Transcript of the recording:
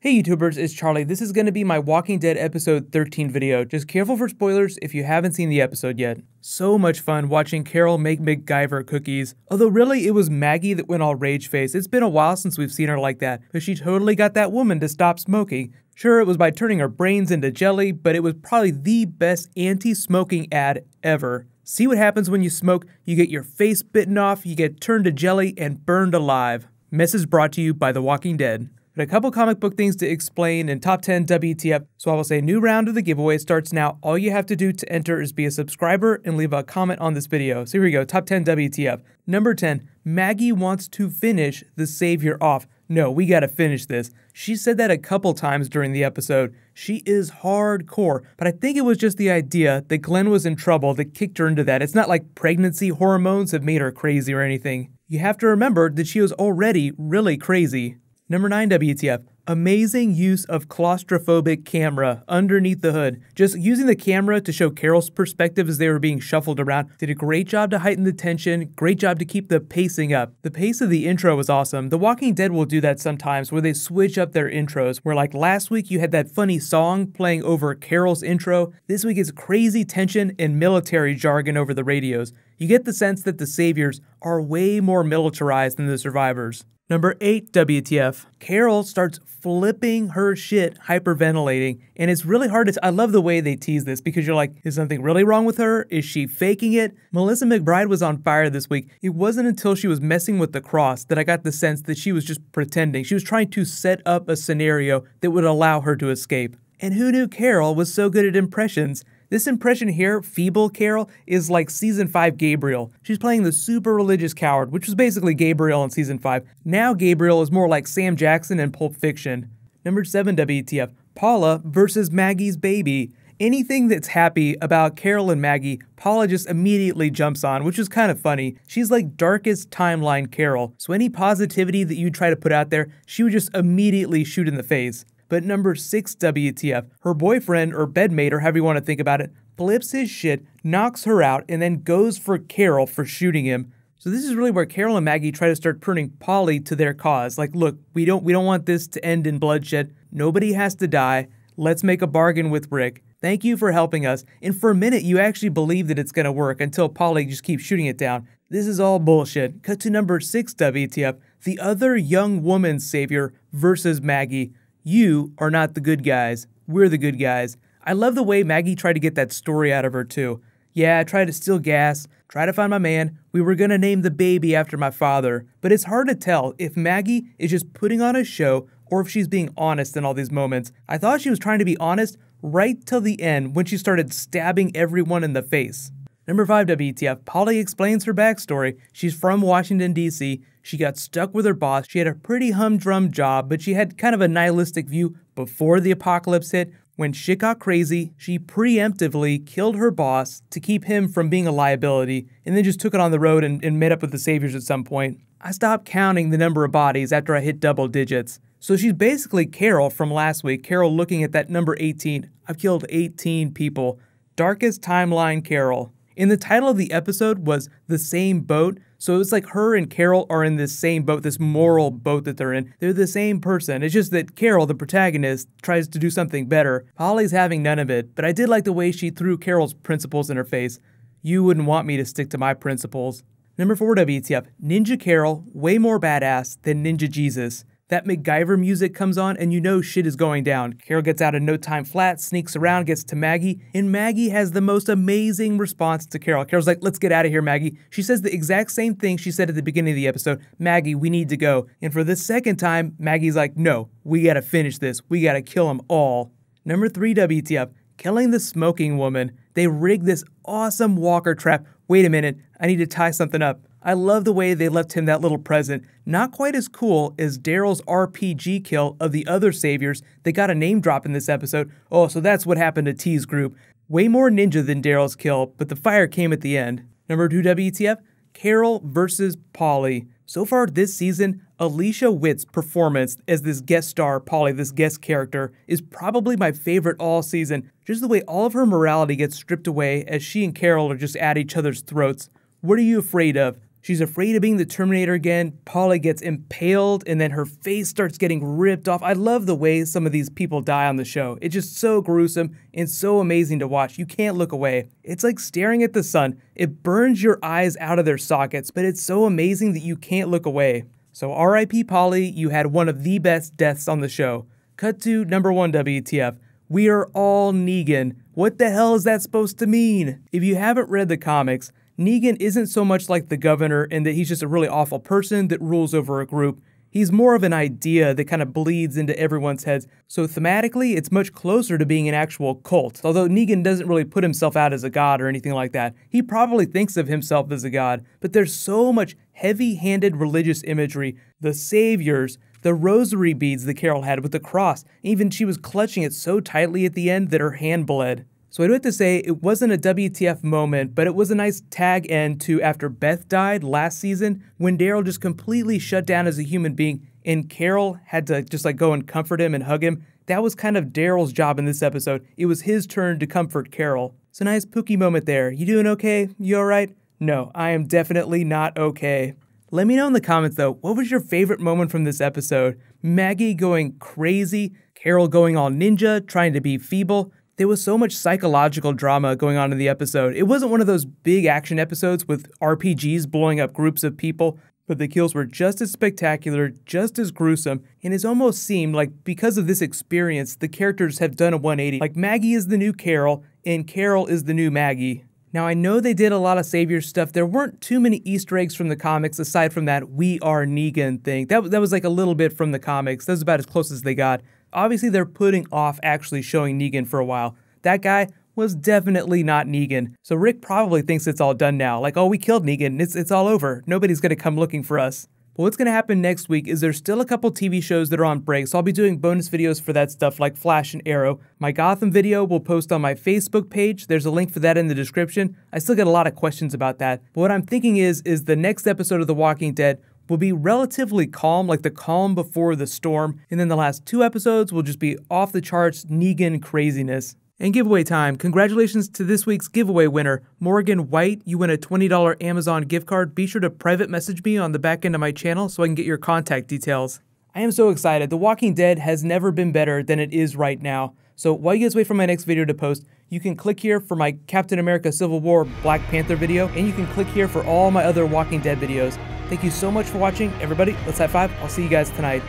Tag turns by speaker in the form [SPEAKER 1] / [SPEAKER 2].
[SPEAKER 1] Hey YouTubers, it's Charlie. This is going to be my Walking Dead episode 13 video. Just careful for spoilers if you haven't seen the episode yet. So much fun watching Carol make MacGyver cookies. Although really, it was Maggie that went all rage face. It's been a while since we've seen her like that, but she totally got that woman to stop smoking. Sure, it was by turning her brains into jelly, but it was probably the best anti-smoking ad ever. See what happens when you smoke? You get your face bitten off, you get turned to jelly, and burned alive. Message brought to you by The Walking Dead. But a couple comic book things to explain in top 10 WTF, so I will say new round of the giveaway starts now. All you have to do to enter is be a subscriber and leave a comment on this video. So here we go, top 10 WTF. Number 10, Maggie wants to finish the Savior off. No, we gotta finish this. She said that a couple times during the episode. She is hardcore, but I think it was just the idea that Glenn was in trouble that kicked her into that. It's not like pregnancy hormones have made her crazy or anything. You have to remember that she was already really crazy. Number 9 WTF, amazing use of claustrophobic camera underneath the hood. Just using the camera to show Carol's perspective as they were being shuffled around. Did a great job to heighten the tension, great job to keep the pacing up. The pace of the intro was awesome. The Walking Dead will do that sometimes where they switch up their intros, where like last week you had that funny song playing over Carol's intro. This week it's crazy tension and military jargon over the radios. You get the sense that the Saviors are way more militarized than the survivors. Number 8 WTF. Carol starts flipping her shit, hyperventilating, and it's really hard to I love the way they tease this because you're like, is something really wrong with her? Is she faking it? Melissa McBride was on fire this week. It wasn't until she was messing with the cross that I got the sense that she was just pretending. She was trying to set up a scenario that would allow her to escape. And who knew Carol was so good at impressions? This impression here, Feeble Carol, is like Season 5 Gabriel. She's playing the super religious coward, which was basically Gabriel in Season 5. Now Gabriel is more like Sam Jackson in Pulp Fiction. Number 7 WTF, Paula versus Maggie's baby. Anything that's happy about Carol and Maggie, Paula just immediately jumps on, which is kind of funny. She's like darkest timeline Carol, so any positivity that you try to put out there, she would just immediately shoot in the face. But number 6 WTF, her boyfriend or bedmate or however you want to think about it, flips his shit, knocks her out, and then goes for Carol for shooting him. So this is really where Carol and Maggie try to start turning Polly to their cause. Like, look, we don't want this to end in bloodshed. Nobody has to die. Let's make a bargain with Rick. Thank you for helping us. And for a minute, you actually believe that it's going to work until Polly just keeps shooting it down. This is all bullshit. Cut to number 6 WTF, the other young woman's savior versus Maggie. You are not the good guys. We're the good guys. I love the way Maggie tried to get that story out of her too. Yeah, I tried to steal gas, try to find my man. We were gonna name the baby after my father. But it's hard to tell if Maggie is just putting on a show or if she's being honest in all these moments. I thought she was trying to be honest right till the end when she started stabbing everyone in the face. Number 5 WTF, Polly explains her backstory. She's from Washington, D.C. She got stuck with her boss. She had a pretty humdrum job, but she had kind of a nihilistic view before the apocalypse hit. When shit got crazy, she preemptively killed her boss to keep him from being a liability, and then just took it on the road and met up with the Saviors at some point. I stopped counting the number of bodies after I hit double digits. So she's basically Carol from last week. Carol looking at that number 18. I've killed 18 people. Darkest timeline Carol. And the title of the episode was The Same Boat, so it's like her and Carol are in this same boat, this moral boat that they're in. They're the same person. It's just that Carol, the protagonist, tries to do something better. Polly's having none of it, but I did like the way she threw Carol's principles in her face. You wouldn't want me to stick to my principles. Number 4 WTF, Ninja Carol, way more badass than Ninja Jesus. That MacGyver music comes on and you know shit is going down. Carol gets out in no time flat, sneaks around, gets to Maggie, and Maggie has the most amazing response to Carol. Carol's like, let's get out of here, Maggie. She says the exact same thing she said at the beginning of the episode. Maggie, we need to go. And for the second time, Maggie's like, no, we gotta finish this. We gotta kill them all. Number 3 WTF, killing the smoking woman. They rigged this awesome walker trap. Wait a minute, I need to tie something up. I love the way they left him that little present. Not quite as cool as Daryl's RPG kill of the other Saviors. They got a name drop in this episode. Oh, so that's what happened to T's group. Way more ninja than Daryl's kill, but the fire came at the end. Number 2 WTF, Carol versus Polly. So far this season, Alicia Witt's performance as this guest star, Polly, this guest character, is probably my favorite all season. Just the way all of her morality gets stripped away as she and Carol are just at each other's throats. What are you afraid of? She's afraid of being the Terminator again. Polly gets impaled and then her face starts getting ripped off. I love the way some of these people die on the show. It's just so gruesome and so amazing to watch. You can't look away. It's like staring at the sun. It burns your eyes out of their sockets, but it's so amazing that you can't look away. So R.I.P. Polly, you had one of the best deaths on the show. Cut to number 1 WTF. We are all Negan. What the hell is that supposed to mean? If you haven't read the comics, Negan isn't so much like the governor in that he's just a really awful person that rules over a group. He's more of an idea that kind of bleeds into everyone's heads. So thematically, it's much closer to being an actual cult. Although Negan doesn't really put himself out as a god or anything like that. He probably thinks of himself as a god. But there's so much heavy-handed religious imagery. The saviors, the rosary beads that Carol had with the cross. Even she was clutching it so tightly at the end that her hand bled. So I do have to say, it wasn't a WTF moment, but it was a nice tag end to after Beth died last season, when Daryl just completely shut down as a human being, and Carol had to just like go and comfort him and hug him. That was kind of Daryl's job in this episode. It was his turn to comfort Carol. So nice Pookie moment there. You doing okay? You alright? No, I am definitely not okay. Let me know in the comments though, what was your favorite moment from this episode? Maggie going crazy, Carol going all ninja, trying to be feeble. There was so much psychological drama going on in the episode. It wasn't one of those big action episodes with RPGs blowing up groups of people, but the kills were just as spectacular, just as gruesome, and it almost seemed like because of this experience, the characters have done a 180. Like Maggie is the new Carol, and Carol is the new Maggie. Now I know they did a lot of Savior stuff. There weren't too many Easter eggs from the comics aside from that "We Are Negan" thing. That was like a little bit from the comics. That was about as close as they got. Obviously, they're putting off actually showing Negan for a while. That guy was definitely not Negan. So Rick probably thinks it's all done now. Like, oh, we killed Negan. It's all over. Nobody's going to come looking for us. But what's going to happen next week is there's still a couple TV shows that are on break, so I'll be doing bonus videos for that stuff like Flash and Arrow. My Gotham video will post on my Facebook page. There's a link for that in the description. I still get a lot of questions about that. But what I'm thinking is the next episode of The Walking Dead will be relatively calm, like the calm before the storm, and then the last 2 episodes will just be off the charts Negan craziness. And giveaway time. Congratulations to this week's giveaway winner, Morgan White. You win a $20 Amazon gift card. Be sure to private message me on the back end of my channel so I can get your contact details. I am so excited. The Walking Dead has never been better than it is right now. So while you guys wait for my next video to post, you can click here for my Captain America Civil War Black Panther video, and you can click here for all my other Walking Dead videos. Thank you so much for watching, everybody. Let's high five. I'll see you guys tonight.